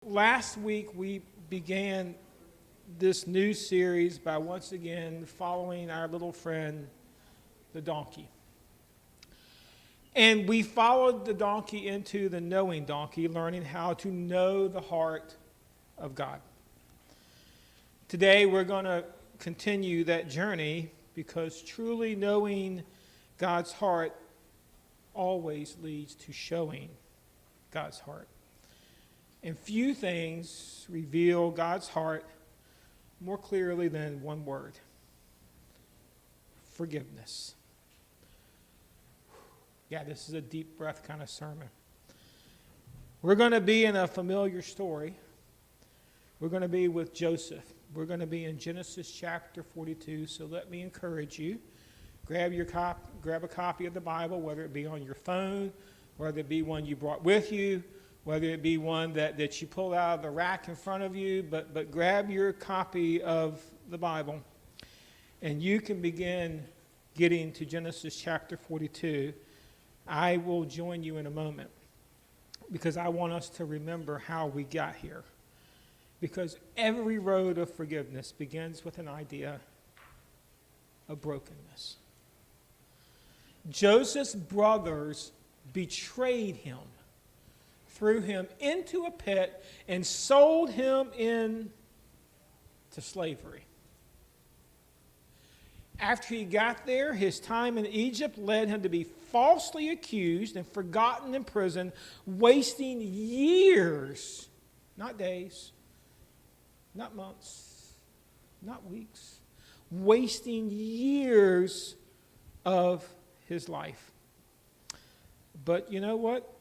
Last week we began this new series by once again following our little friend, the donkey. And we followed the donkey into the knowing donkey, learning how to know the heart of God. Today we're going to continue that journey because truly knowing God's heart always leads to showing God's heart. And few things reveal God's heart more clearly than one word: forgiveness. Yeah, this is a deep breath kind of sermon. We're going to be in a familiar story. We're going to be with Joseph. We're going to be in Genesis chapter 42, so let me encourage you. Grab a copy of the Bible, whether it be on your phone, whether it be one you brought with you, whether it be one that you pull out of the rack in front of you, but grab your copy of the Bible, and you can begin getting to Genesis chapter 42. I will join you in a moment because I want us to remember how we got here. Because every road of forgiveness begins with an idea of brokenness. Joseph's brothers betrayed him, threw him into a pit, and sold him into slavery. After he got there, his time in Egypt led him to be falsely accused and forgotten in prison, wasting years, not days, not months, not weeks, wasting years of his life. But you know what?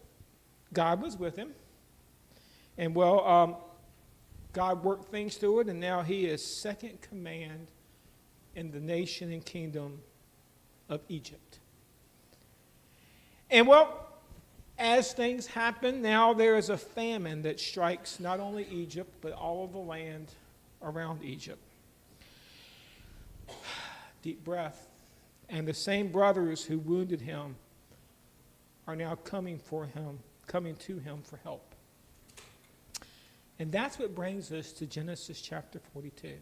God was with him. And God worked things through it, and now he is second command in the nation and kingdom of Egypt. And as things happen, now there is a famine that strikes not only Egypt, but all of the land around Egypt. Deep breath. And the same brothers who wounded him are now coming to him for help. And that's what brings us to Genesis chapter 42.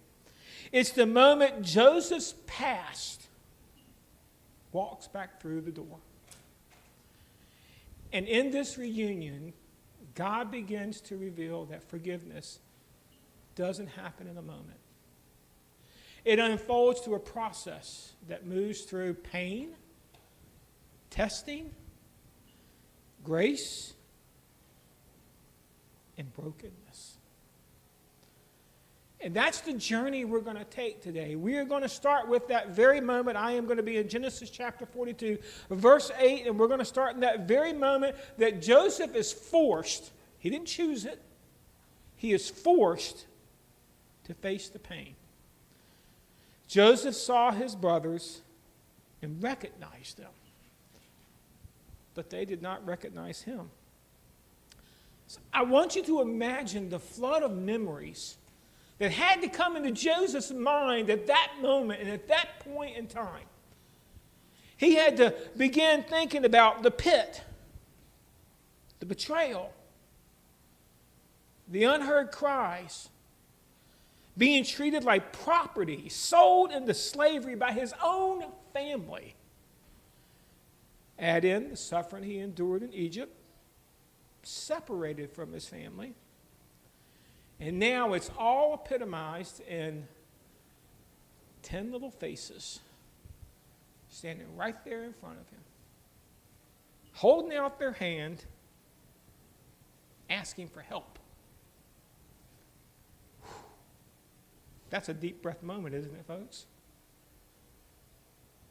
It's the moment Joseph's past walks back through the door. And in this reunion, God begins to reveal that forgiveness doesn't happen in a moment. It unfolds through a process that moves through pain, testing, grace, and brokenness. And that's the journey we're going to take today. We are going to start with that very moment. I am going to be in Genesis chapter 42, verse 8, and we're going to start in that very moment that Joseph is forced. He didn't choose it. He is forced to face the pain. Joseph saw his brothers and recognized them, but they did not recognize him. So I want you to imagine the flood of memories that had to come into Joseph's mind at that moment and at that point in time. He had to begin thinking about the pit, the betrayal, the unheard cries, being treated like property, sold into slavery by his own family. Add in the suffering he endured in Egypt, separated from his family. And now it's all epitomized in 10 little faces standing right there in front of him, holding out their hand, asking for help. That's a deep breath moment, isn't it, folks?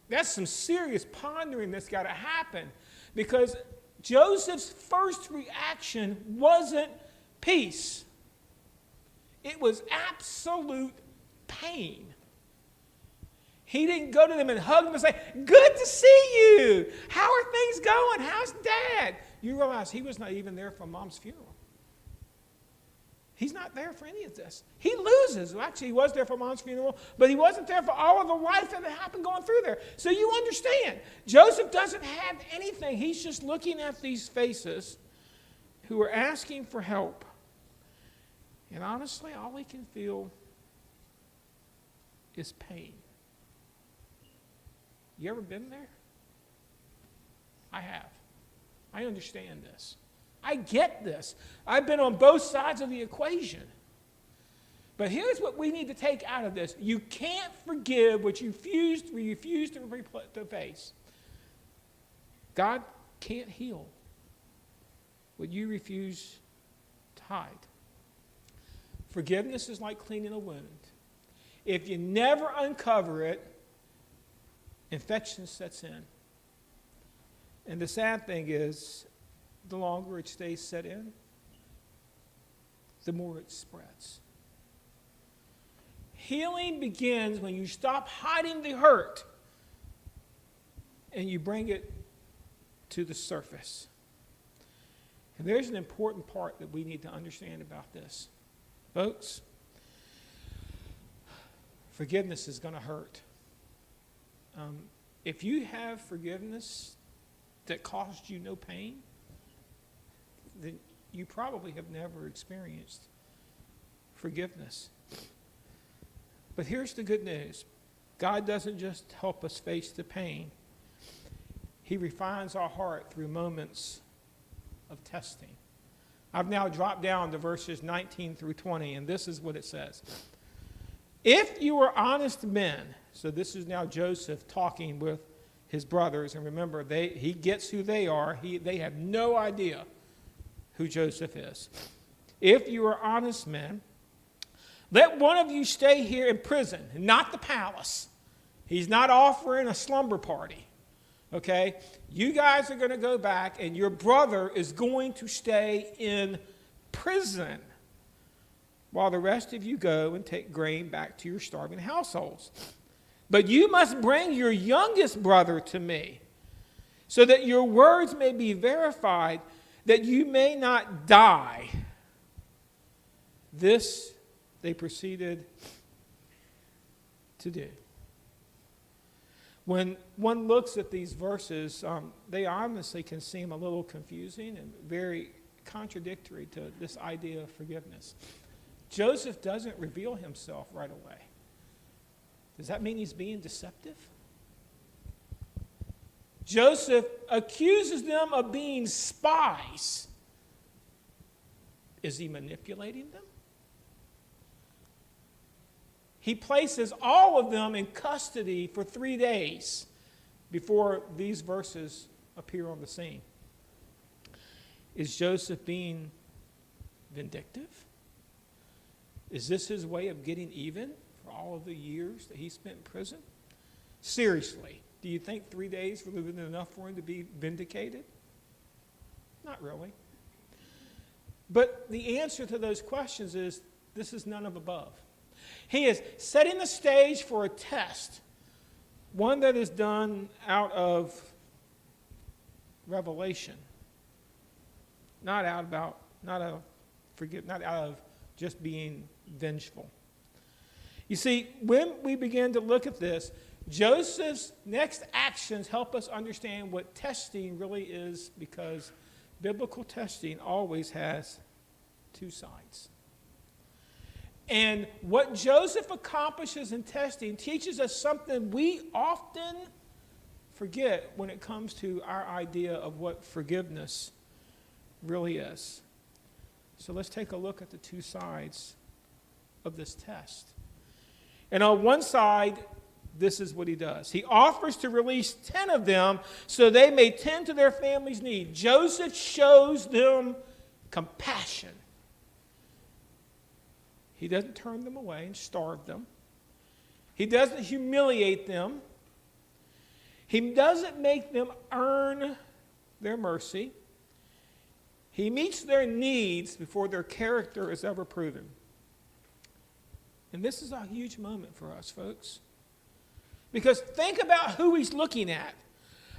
That's some serious pondering that's got to happen, because Joseph's first reaction wasn't peace. It was absolute pain. He didn't go to them and hug them and say, "Good to see you. How are things going? How's Dad?" You realize he was not even there for Mom's funeral. He's not there for any of this. He loses. Well, actually, he was there for Mom's funeral, but he wasn't there for all of the life that happened going through there. So you understand, Joseph doesn't have anything. He's just looking at these faces who are asking for help. And honestly, all he can feel is pain. You ever been there? I have. I understand this. I get this. I've been on both sides of the equation. But here's what we need to take out of this. You can't forgive what you refuse to face. God can't heal what you refuse to hide. Forgiveness is like cleaning a wound. If you never uncover it, infection sets in. And the sad thing is, the longer it stays set in, the more it spreads. Healing begins when you stop hiding the hurt and you bring it to the surface. And there's an important part that we need to understand about this. Folks, forgiveness is going to hurt. If you have forgiveness that caused you no pain, then you probably have never experienced forgiveness. But here's the good news. God doesn't just help us face the pain. He refines our heart through moments of testing. I've now dropped down to verses 19 through 20, and this is what it says. If you are honest men, so this is now Joseph talking with his brothers, and remember, he gets who they are. They have no idea who Joseph is. If you are honest men, let one of you stay here in prison, not the palace. He's not offering a slumber party. Okay? You guys are going to go back, and your brother is going to stay in prison while the rest of you go and take grain back to your starving households. But you must bring your youngest brother to me, so that your words may be verified, that you may not die. This they proceeded to do. When one looks at these verses, they honestly can seem a little confusing and very contradictory to this idea of forgiveness. Joseph doesn't reveal himself right away. Does that mean he's being deceptive? Joseph accuses them of being spies. Is he manipulating them? He places all of them in custody for 3 days before these verses appear on the scene. Is Joseph being vindictive? Is this his way of getting even for all of the years that he spent in prison? Seriously, do you think 3 days would have been enough for him to be vindicated? Not really. But the answer to those questions is this is none of above. He is setting the stage for a test, one that is done out of revelation, not out of just being vengeful. You see, when we begin to look at this, Joseph's next actions help us understand what testing really is, because biblical testing always has two sides. And what Joseph accomplishes in testing teaches us something we often forget when it comes to our idea of what forgiveness really is. So let's take a look at the two sides of this test. And on one side, this is what he does. He offers to release 10 of them so they may tend to their family's need. Joseph shows them compassion. He doesn't turn them away and starve them. He doesn't humiliate them. He doesn't make them earn their mercy. He meets their needs before their character is ever proven. And this is a huge moment for us, folks. Because think about who he's looking at.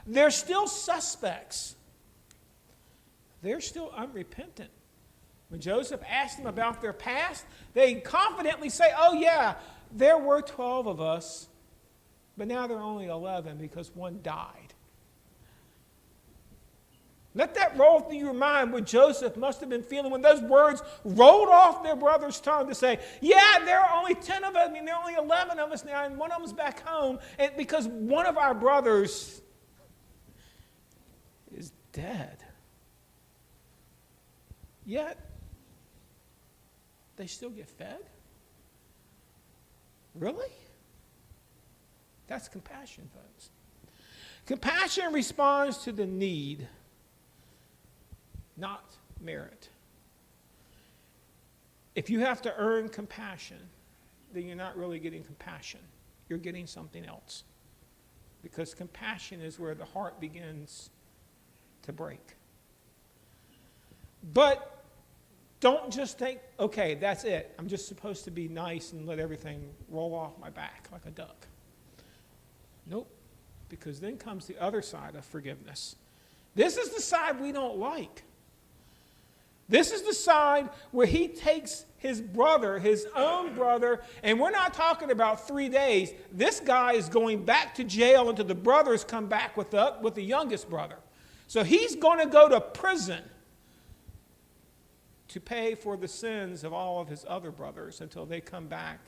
They're still suspects. They're still unrepentant. When Joseph asked them about their past, they confidently say, oh yeah, there were 12 of us, but now there are only 11 because one died. Let that roll through your mind what Joseph must have been feeling when those words rolled off their brother's tongue to say, yeah, there are only 10 of us, there are only 11 of us now, and one of them's back home, and because one of our brothers is dead. Yet, they still get fed? Really? That's compassion, folks. Compassion responds to the need, not merit. If you have to earn compassion, then you're not really getting compassion. You're getting something else. Because compassion is where the heart begins to break. But don't just think, okay, that's it. I'm just supposed to be nice and let everything roll off my back like a duck. Nope. Because then comes the other side of forgiveness. This is the side we don't like. This is the side where he takes his brother, his own brother, and we're not talking about 3 days. This guy is going back to jail until the brothers come back with the youngest brother. So he's going to go to prison to pay for the sins of all of his other brothers until they come back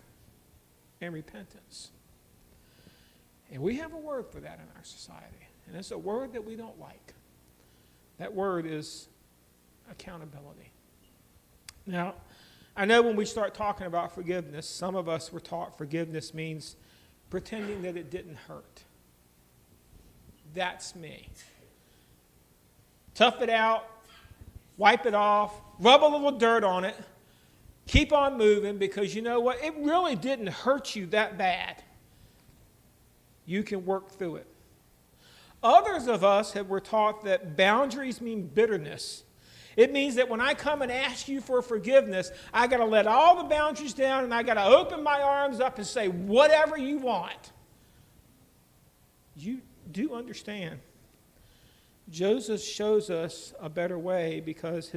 in repentance. And we have a word for that in our society. And it's a word that we don't like. That word is accountability. Now, I know when we start talking about forgiveness, some of us were taught forgiveness means pretending that it didn't hurt. That's me. Tough it out, wipe it off, rub a little dirt on it, keep on moving, because you know what? It really didn't hurt you that bad. You can work through it. Others of us were taught that boundaries mean bitterness. It means that when I come and ask you for forgiveness, I got to let all the boundaries down and I got to open my arms up and say whatever you want. You do understand. Joseph shows us a better way because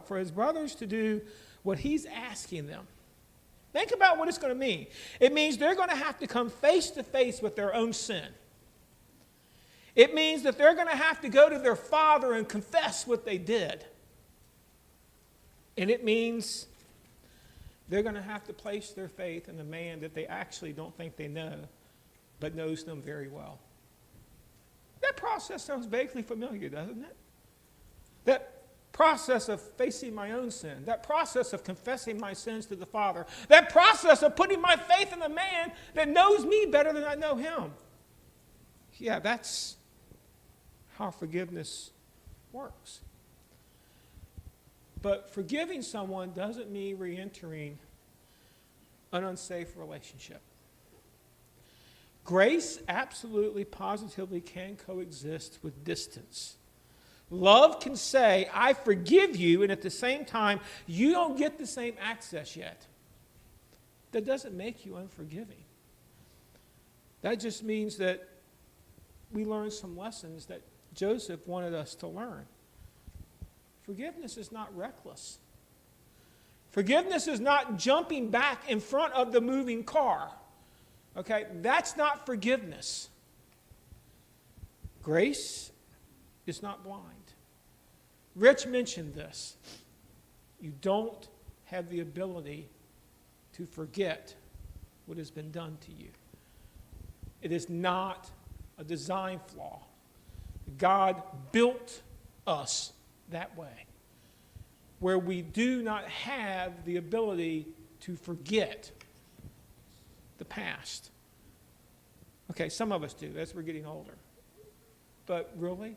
for his brothers to do what he's asking them. Think about what it's going to mean. It means they're going to have to come face to face with their own sin. It means that they're going to have to go to their father and confess what they did. And it means they're going to have to place their faith in a man that they actually don't think they know, but knows them very well. That process sounds vaguely familiar, doesn't it? That process of facing my own sin, that process of confessing my sins to the Father, that process of putting my faith in a man that knows me better than I know him. Yeah, that's how forgiveness works. But forgiving someone doesn't mean re-entering an unsafe relationship. Grace absolutely, positively can coexist with distance. Love can say, I forgive you, and at the same time, you don't get the same access yet. That doesn't make you unforgiving. That just means that we learn some lessons that Joseph wanted us to learn. Forgiveness is not reckless. Forgiveness is not jumping back in front of the moving car. Okay, that's not forgiveness. Grace is not blind. Rich mentioned this. You don't have the ability to forget what has been done to you. It is not a design flaw. God built us that way, where we do not have the ability to forget the past. Okay, some of us do as we're getting older. But really,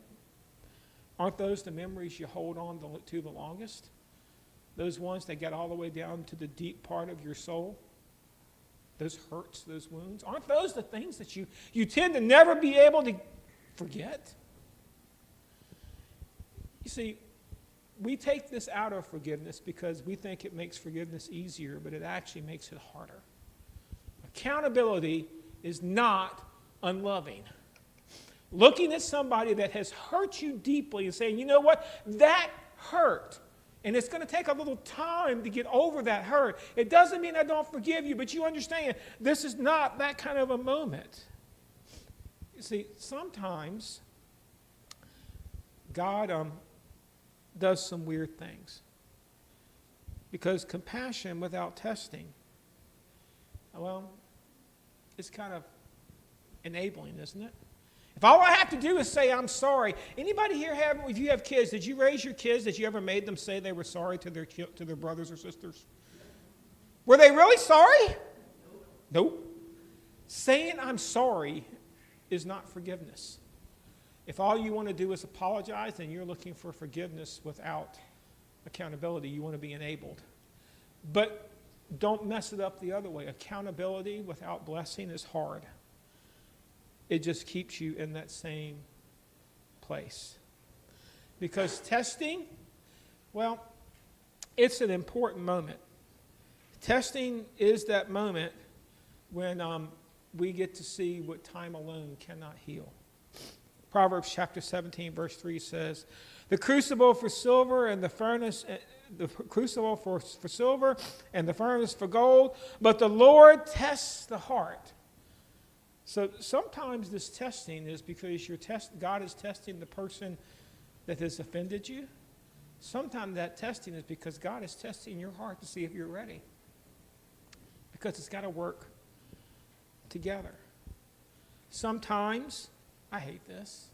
aren't those the memories you hold on to the longest? Those ones that get all the way down to the deep part of your soul? Those hurts, those wounds? Aren't those the things that you tend to never be able to forget? You see, we take this out of forgiveness because we think it makes forgiveness easier, but it actually makes it harder. Accountability is not unloving. Looking at somebody that has hurt you deeply and saying, you know what, that hurt. And it's going to take a little time to get over that hurt. It doesn't mean I don't forgive you, but you understand, this is not that kind of a moment. You see, sometimes God does some weird things. Because compassion without testing, well, it's kind of enabling, isn't it? If all I have to do is say I'm sorry. Anybody here if you have kids, did you raise your kids? Did you ever made them say they were sorry to their brothers or sisters? Were they really sorry? Nope. Saying I'm sorry is not forgiveness. If all you want to do is apologize, then you're looking for forgiveness without accountability. You want to be enabled. But don't mess it up the other way. Accountability without blessing is hard. It just keeps you in that same place. Because testing, well, it's an important moment. Testing is that moment when we get to see what time alone cannot heal. Proverbs chapter 17, verse 3 says, the crucible for silver and the furnace, the crucible for silver and the furnace for gold, but the Lord tests the heart. So sometimes this testing is because God is testing the person that has offended you. Sometimes that testing is because God is testing your heart to see if you're ready. Because it's got to work together. Sometimes, I hate this,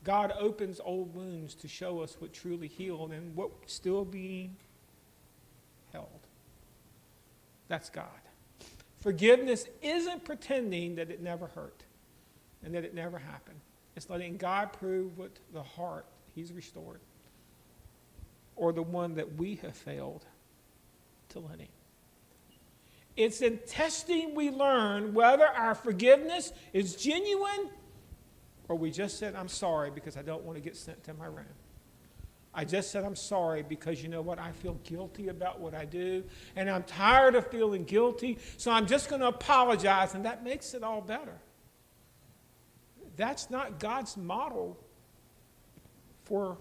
God opens old wounds to show us what truly healed and what still being held. That's God. Forgiveness isn't pretending that it never hurt and that it never happened. It's letting God prove what the heart He's restored, or the one that we have failed to let Him. It's in testing we learn whether our forgiveness is genuine or we just said, I'm sorry because I don't want to get sent to my room. I just said I'm sorry because you know what? I feel guilty about what I do, and I'm tired of feeling guilty, so I'm just going to apologize, and that makes it all better. That's not God's model for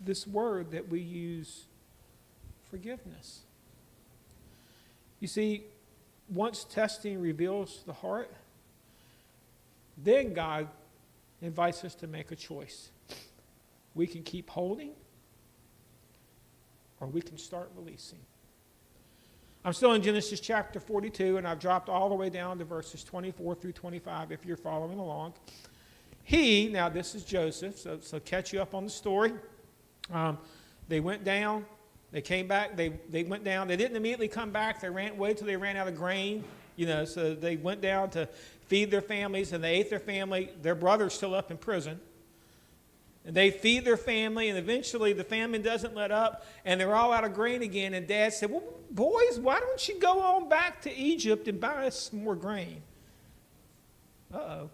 this word that we use, forgiveness. You see, once testing reveals the heart, then God invites us to make a choice. We can keep holding, or we can start releasing. I'm still in Genesis chapter 42, and I've dropped all the way down to verses 24 through 25 if you're following along. Now this is Joseph, so catch you up on the story. They went down, they came back, they went down, they didn't immediately come back, they waited till they ran out of grain, so they went down to feed their families, and they ate their family. Their brother's still up in prison. And they feed their family, and eventually the famine doesn't let up, and they're all out of grain again. And Dad said, well, boys, why don't you go on back to Egypt and buy us some more grain? Uh-oh.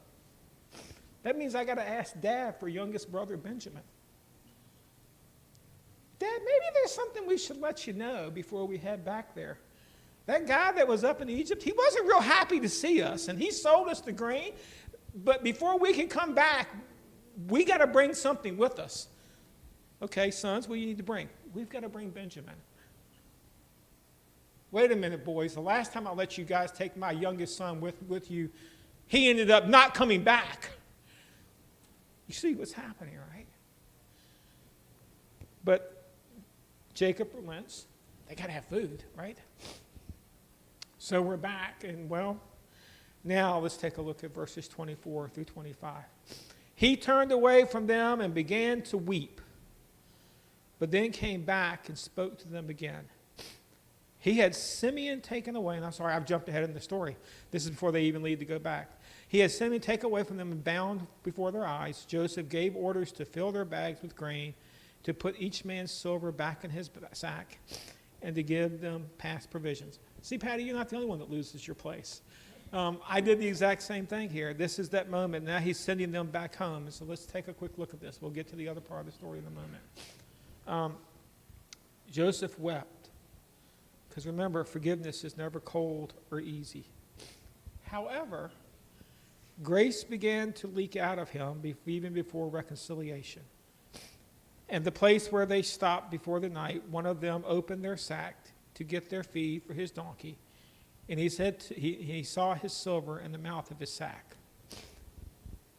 That means I got to ask Dad for youngest brother Benjamin. Dad, maybe there's something we should let you know before we head back there. That guy that was up in Egypt, he wasn't real happy to see us, and he sold us the grain, but before we can come back, we got to bring something with us. Okay, sons, what do you need to bring? We've got to bring Benjamin. Wait a minute, boys. The last time I let you guys take my youngest son with you, he ended up not coming back. You see what's happening, right? But Jacob relents. They got to have food, right? So we're back, and now let's take a look at verses 24 through 25. He turned away from them and began to weep, but then came back and spoke to them again. He had Simeon taken away, and I'm sorry, I've jumped ahead in the story. This is before they even leave to go back. He had Simeon taken away from them and bound before their eyes. Joseph gave orders to fill their bags with grain, to put each man's silver back in his sack, and to give them past provisions. See, Patty, you're not the only one that loses your place. I did the exact same thing here. This is that moment. Now he's sending them back home. So let's take a quick look at this. We'll get to the other part of the story in a moment. Joseph wept. Because remember, forgiveness is never cold or easy. However, grace began to leak out of him even before reconciliation. And the place where they stopped before the night, one of them opened their sack to get their feed for his donkey. And he said he saw his silver in the mouth of his sack.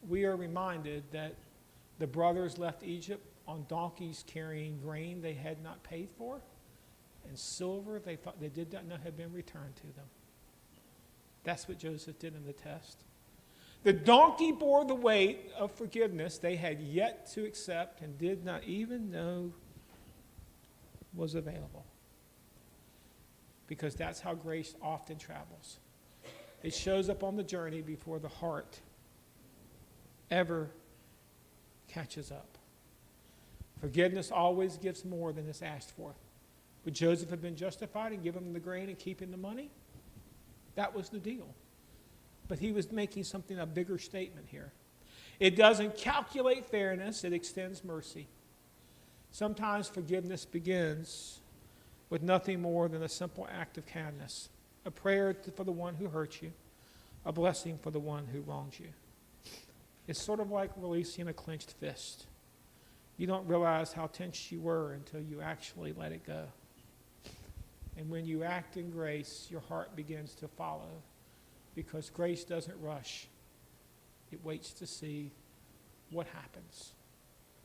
We are reminded that the brothers left Egypt on donkeys carrying grain they had not paid for, and silver they thought they did not know had been returned to them. That's what Joseph did in the test. The donkey bore the weight of forgiveness they had yet to accept and did not even know was available. Because that's how grace often travels. It shows up on the journey before the heart ever catches up. Forgiveness always gives more than is asked for. Would Joseph have been justified in giving him the grain and keeping the money? That was the deal. But he was making something, a bigger statement here. It doesn't calculate fairness, it extends mercy. Sometimes forgiveness begins with nothing more than a simple act of kindness, a prayer for the one who hurt you, a blessing for the one who wrongs you. It's sort of like releasing a clenched fist. You don't realize how tense you were until you actually let it go. And when you act in grace, your heart begins to follow, because grace doesn't rush. It waits to see what happens,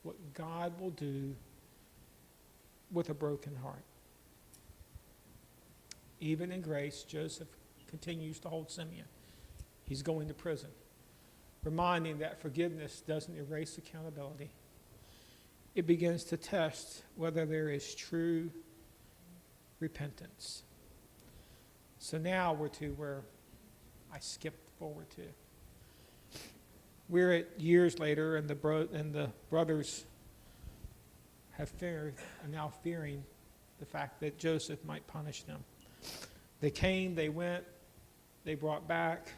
what God will do with a broken heart. Even in grace, Joseph continues to hold Simeon. He's going to prison, reminding that forgiveness doesn't erase accountability. It begins to test whether there is true repentance. So now we're to where I skipped forward to. We're at years later, and the brothers are now fearing the fact that Joseph might punish them. They came, they went, they brought back.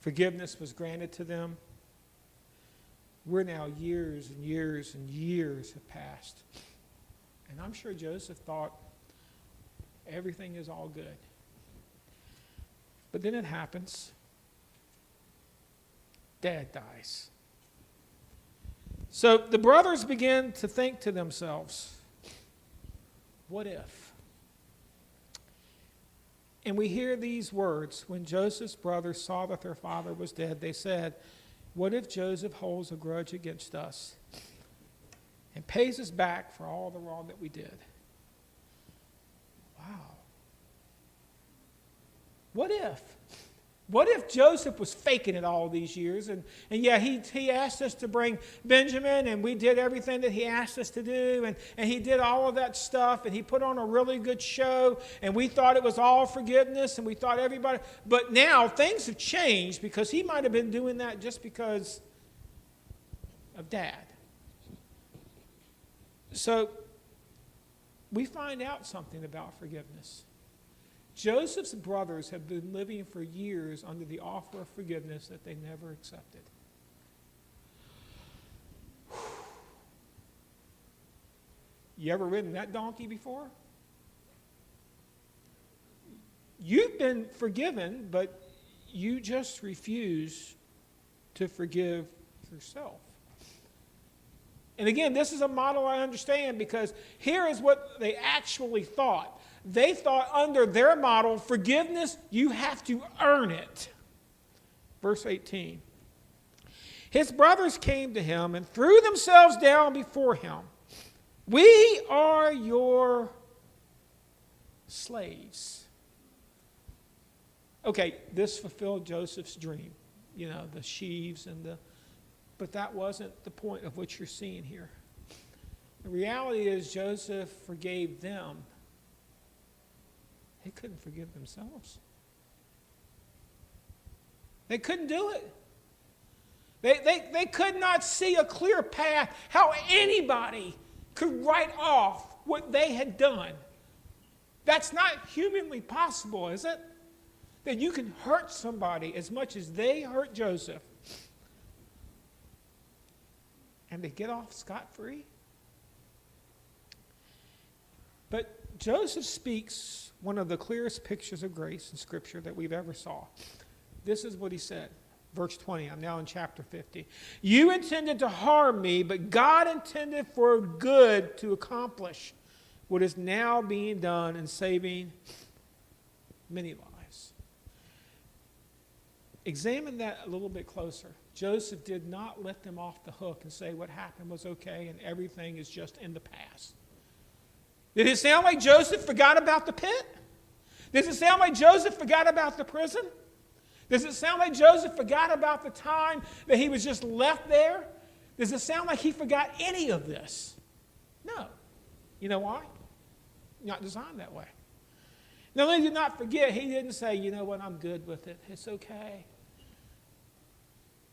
Forgiveness was granted to them. We're now years and years and years have passed. And I'm sure Joseph thought everything is all good. But then it happens. Dad dies. So the brothers begin to think to themselves, what if? And we hear these words. When Joseph's brothers saw that their father was dead, they said, what if Joseph holds a grudge against us and pays us back for all the wrong that we did? Wow. What if? What if Joseph was faking it all these years? And yeah, he asked us to bring Benjamin, and we did everything that he asked us to do, and he did all of that stuff, and he put on a really good show, and we thought it was all forgiveness, and we thought everybody... But now things have changed, because he might have been doing that just because of Dad. So we find out something about forgiveness. Joseph's brothers have been living for years under the offer of forgiveness that they never accepted. You ever ridden that donkey before? You've been forgiven, but you just refuse to forgive yourself. And again, this is a model I understand, because here is what they actually thought. They thought under their model, forgiveness, you have to earn it. Verse 18. His brothers came to him and threw themselves down before him. We are your slaves. Okay, this fulfilled Joseph's dream. You know, the sheaves and the... But that wasn't the point of what you're seeing here. The reality is Joseph forgave them. They couldn't forgive themselves. They couldn't do it. They could not see a clear path how anybody could write off what they had done. That's not humanly possible, is it? That you can hurt somebody as much as they hurt Joseph, and they get off scot-free. But Joseph speaks one of the clearest pictures of grace in Scripture that we've ever saw. This is what he said. Verse 20, I'm now in chapter 50. You intended to harm me, but God intended for good to accomplish what is now being done and saving many lives. Examine that a little bit closer. Joseph did not let them off the hook and say what happened was okay and everything is just in the past. Did it sound like Joseph forgot about the pit? Does it sound like Joseph forgot about the prison? Does it sound like Joseph forgot about the time that he was just left there? Does it sound like he forgot any of this? No. You know why? Not designed that way. Not only did he not forget, he didn't say, you know what, I'm good with it. It's okay.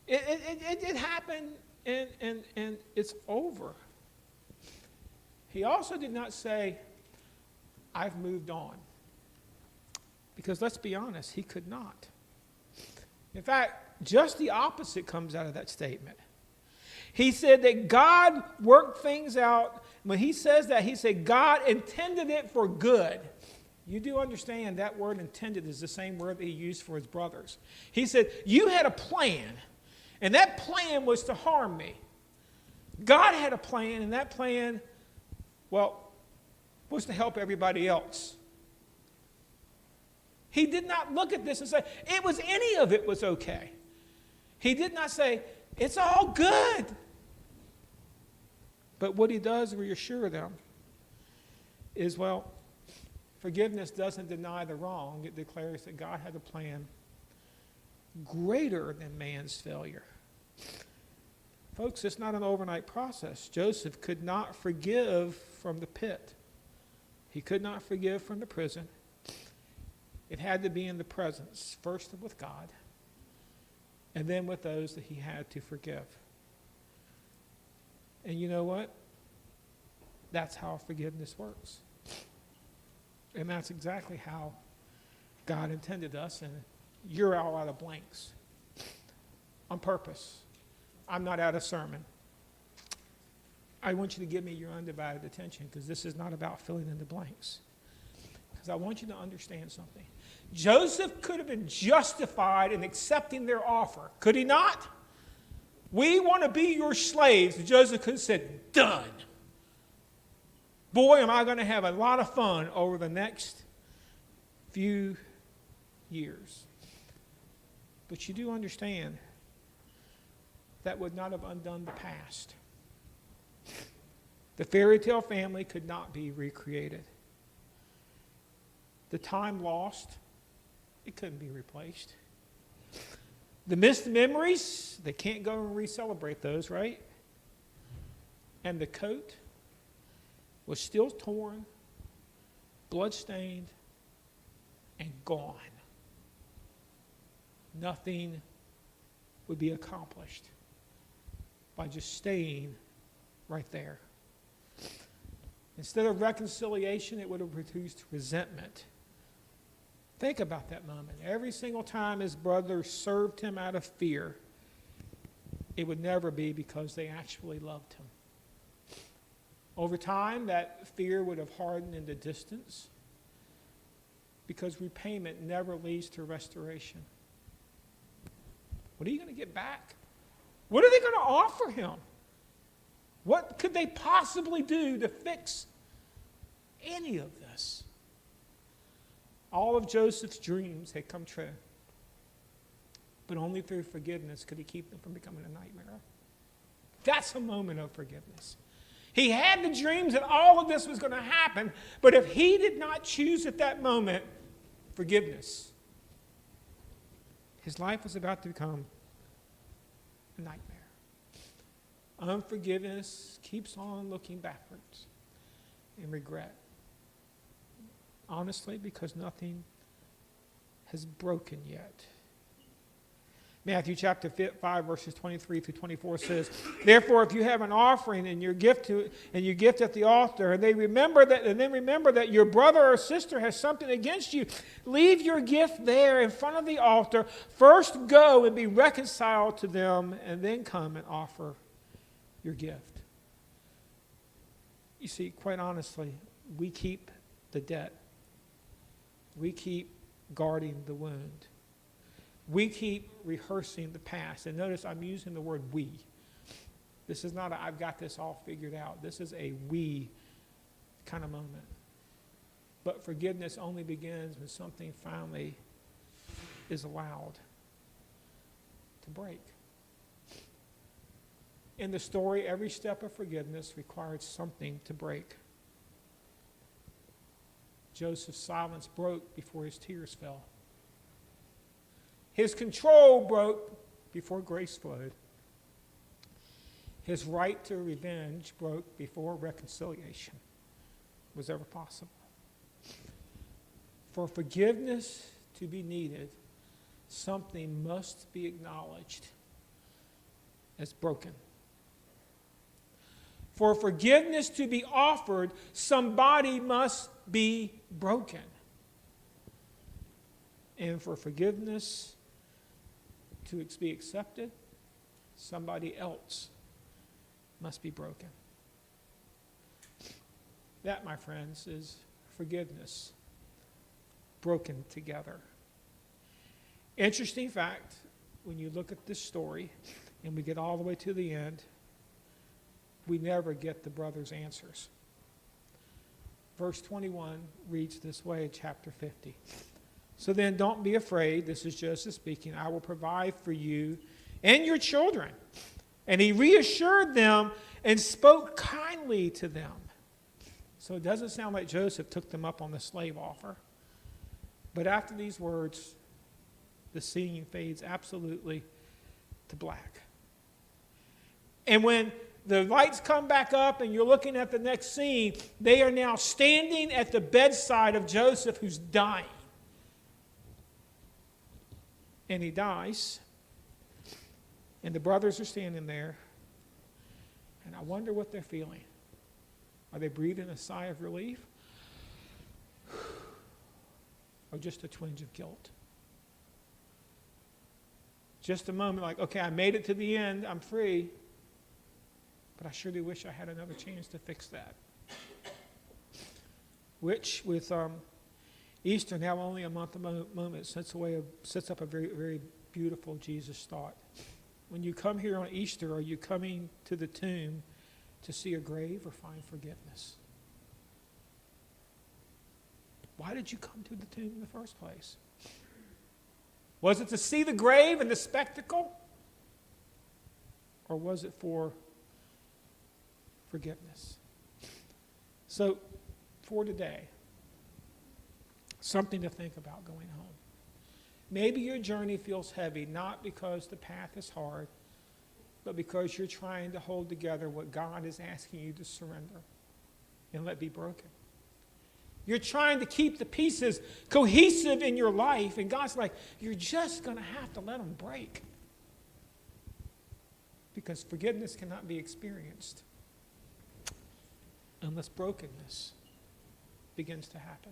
It happened and it's over. He also did not say, I've moved on. Because let's be honest, he could not. In fact, just the opposite comes out of that statement. He said that God worked things out. When he says that, he said God intended it for good. You do understand that word intended is the same word that he used for his brothers. He said, you had a plan, and that plan was to harm me. God had a plan, and that plan, well, was to help everybody else. He did not look at this and say, any of it was okay. He did not say, it's all good. But what he does reassure them is, well, forgiveness doesn't deny the wrong. It declares that God had a plan greater than man's failure. Folks, it's not an overnight process. Joseph could not forgive from the pit. He could not forgive from the prison. It had to be in the presence, first with God, and then with those that he had to forgive. And you know what? That's how forgiveness works. And that's exactly how God intended us, and you're all out of blanks. On purpose. I'm not out of sermon. I want you to give me your undivided attention, because this is not about filling in the blanks. Because I want you to understand something. Joseph could have been justified in accepting their offer. Could he not? We want to be your slaves. Joseph could have said, done. Boy, am I going to have a lot of fun over the next few years. But you do understand that would not have undone the past. The fairy tale family could not be recreated. The time lost, it couldn't be replaced. The missed memories, they can't go and re-celebrate those, right? And the coat was still torn, blood-stained, and gone. Nothing would be accomplished by just staying right there. Instead of reconciliation, it would have produced resentment. Think about that moment. Every single time his brother served him out of fear, it would never be because they actually loved him. Over time, that fear would have hardened into distance, because repayment never leads to restoration. What are you going to get back? What are they going to offer him? What could they possibly do to fix any of this? All of Joseph's dreams had come true. But only through forgiveness could he keep them from becoming a nightmare. That's a moment of forgiveness. He had the dreams that all of this was going to happen, but if he did not choose at that moment forgiveness, his life was about to become a nightmare. Unforgiveness keeps on looking backwards in regret. Honestly, because nothing has broken yet. Matthew chapter 5, verses 23 through 24 says, therefore, if you have an offering and you gift at the altar, and then remember that your brother or sister has something against you, leave your gift there in front of the altar. First go and be reconciled to them, and then come and offer your gift. You see, quite honestly, we keep the debt. We keep guarding the wound. We keep rehearsing the past. And notice I'm using the word we. This is not a I've got this all figured out. This is a we kind of moment. But forgiveness only begins when something finally is allowed to break. In the story, every step of forgiveness required something to break. Joseph's silence broke before his tears fell. His control broke before grace flowed. His right to revenge broke before reconciliation was ever possible. For forgiveness to be needed, something must be acknowledged as broken. For forgiveness to be offered, somebody must be broken. And for forgiveness to be accepted, somebody else must be broken. That, my friends, is forgiveness broken together. Interesting fact, when you look at this story and we get all the way to the end, we never get the brothers' answers. Verse 21 reads this way in chapter 50. So then don't be afraid, this is Joseph speaking, I will provide for you and your children. And he reassured them and spoke kindly to them. So it doesn't sound like Joseph took them up on the slave offer. But after these words, the scene fades absolutely to black. And when the lights come back up and you're looking at the next scene, they are now standing at the bedside of Joseph, who's dying. And he dies. And the brothers are standing there. And I wonder what they're feeling. Are they breathing a sigh of relief? Or just a twinge of guilt? Just a moment like, okay, I made it to the end. I'm free. But I surely wish I had another chance to fix that. Which, with Easter now only a month moment, sets up a very, very beautiful Jesus thought. When you come here on Easter, are you coming to the tomb to see a grave or find forgiveness? Why did you come to the tomb in the first place? Was it to see the grave and the spectacle? Or was it for forgiveness? So, for today, something to think about going home. Maybe your journey feels heavy, not because the path is hard, but because you're trying to hold together what God is asking you to surrender and let be broken. You're trying to keep the pieces cohesive in your life, and God's like, you're just going to have to let them break. Because forgiveness cannot be experienced unless brokenness begins to happen.